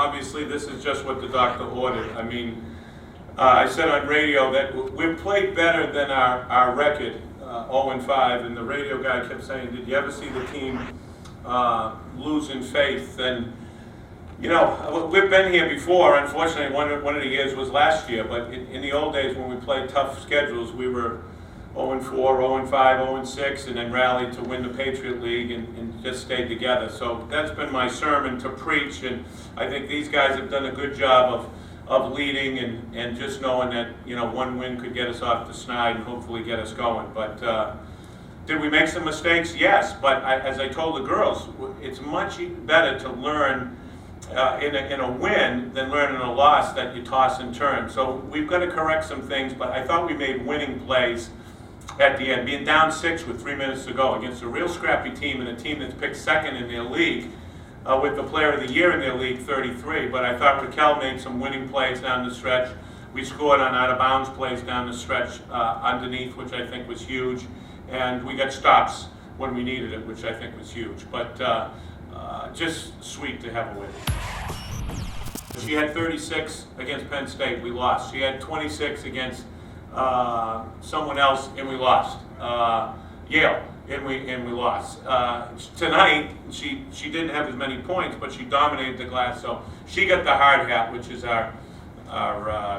obviously this is just what the doctor ordered. I mean, I said on radio that we've played better than our record, 0-5, and the radio guy kept saying, did you ever see the team losing faith? And you know, we've been here before. Unfortunately, one of the years was last year, but in the old days when we played tough schedules, we were 0-4, 0-5, 0-6, and then rallied to win the Patriot League and just stayed together. So that's been my sermon to preach, and I think these guys have done a good job of leading and just knowing that, you know, one win could get us off the snide and hopefully get us going. But did we make some mistakes? Yes, but as I told the girls, it's much better to learn in a win than learn in a loss that you toss and turn. So we've got to correct some things, but I thought we made winning plays at the end, being down 6 with 3 minutes to go against a real scrappy team and a team that's picked second in their league with the player of the year in their league, 33. But I thought Raquel made some winning plays down the stretch. We scored on out-of-bounds plays down the stretch underneath, which I think was huge. And we got stops when we needed it, which I think was huge. But just sweet to have a win. She had 36 against Penn State, we lost. She had 26 against someone else, and we lost. Yale, and we lost. Tonight, she didn't have as many points, but she dominated the glass. So she got the hard hat, which is our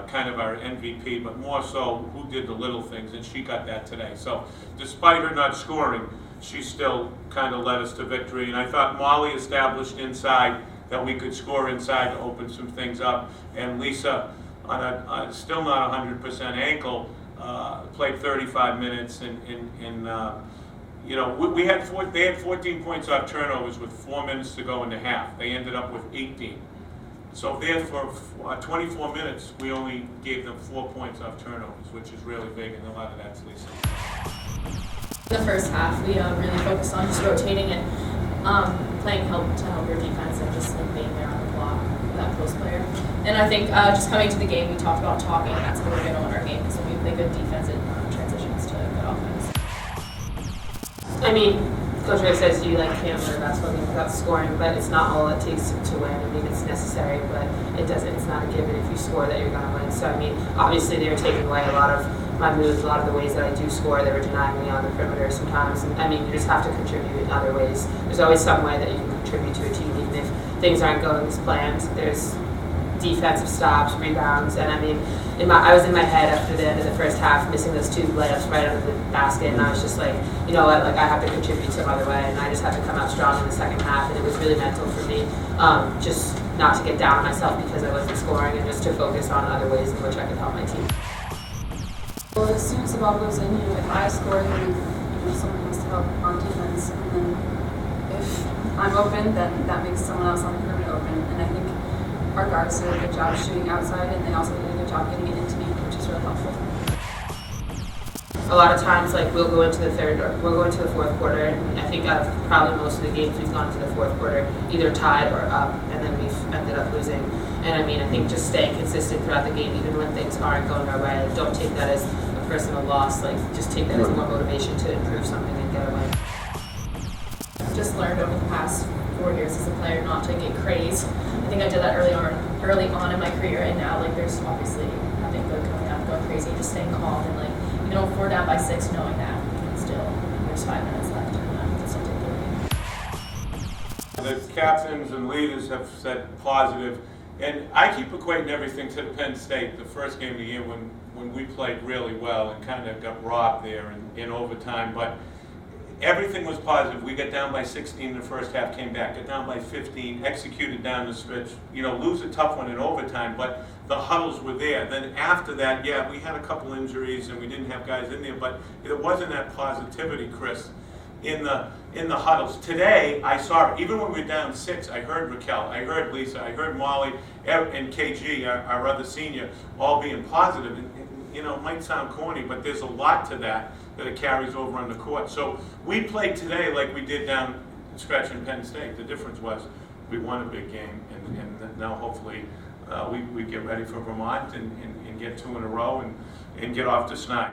kind of our MVP, but more so who did the little things, and she got that today. So despite her not scoring, she still kind of led us to victory. And I thought Molly established inside that we could score inside to open some things up, and Lisa, on a still not 100% ankle, played 35 minutes, and you know, they had 14 points off turnovers with 4 minutes to go in the half. They ended up with 18. So there for 24 minutes, we only gave them 4 points off turnovers, which is really big, and a lot of that's Lisa. In the first half, we really focused on just rotating and playing to help your defense and just like being there on the block with that post player. And I think just coming to the game, we talked about talking, and that's how we're going to win our game, because we play good defense and transitions to good offense. I mean, Coach Ray says you can't win a basketball game without scoring, but it's not all it takes to win. I mean, it's necessary, but it's not a given if you score that you're going to win. So, I mean, obviously they were taking away a lot of my moves, a lot of the ways that I do score. They were denying me on the perimeter sometimes. And, I mean, you just have to contribute in other ways. There's always some way that you can contribute to a team, even if things aren't going as planned. There's defensive stops, rebounds, and I mean, I was in my head after the end of the first half, missing those 2 layups right under the basket, and I was just like, you know what, I have to contribute some other way, and I just had to come out strong in the second half, and it was really mental for me, just not to get down on myself because I wasn't scoring, and just to focus on other ways in which I could help my team. Well, as soon as the ball goes in, if I score, then someone has to help on defense, and then if I'm open, then that makes someone else on the perimeter open, and I think our guards did a good job shooting outside, and they also did a good job getting it into me, which is really helpful. A lot of times, we'll go into the fourth quarter, and I think out of probably most of the games we've gone to the fourth quarter either tied or up, and then we've ended up losing. And I mean, I think just staying consistent throughout the game, even when things aren't going our way, don't take that as a personal loss. Just take that as more motivation to improve something and get away. I've just learned over the past 4 years as a player not to get crazed. I think I did that early on in my career, and now there's obviously nothing good coming out, going crazy, just staying calm and if we're down by 6, knowing that we can still, there's 5 minutes left and we can still take the lead. The captains and leaders have said positive, and I keep equating everything to Penn State, the first game of the year when we played really well and kind of got robbed there in overtime, but everything was positive. We got down by 16 in the first half, came back, got down by 15, executed down the stretch, lose a tough one in overtime, but the huddles were there. Then after that, yeah, we had a couple injuries and we didn't have guys in there, but it wasn't that positivity, Chris, in the huddles. Today, I saw it. Even when we were down 6, I heard Raquel, I heard Lisa, I heard Molly, and KG, our other senior, all being positive. And, it might sound corny, but there's a lot to that it carries over on the court. So we played today like we did down stretch in Penn State. The difference was we won a big game, and now hopefully we get ready for Vermont and get 2 in a row and get off to snide.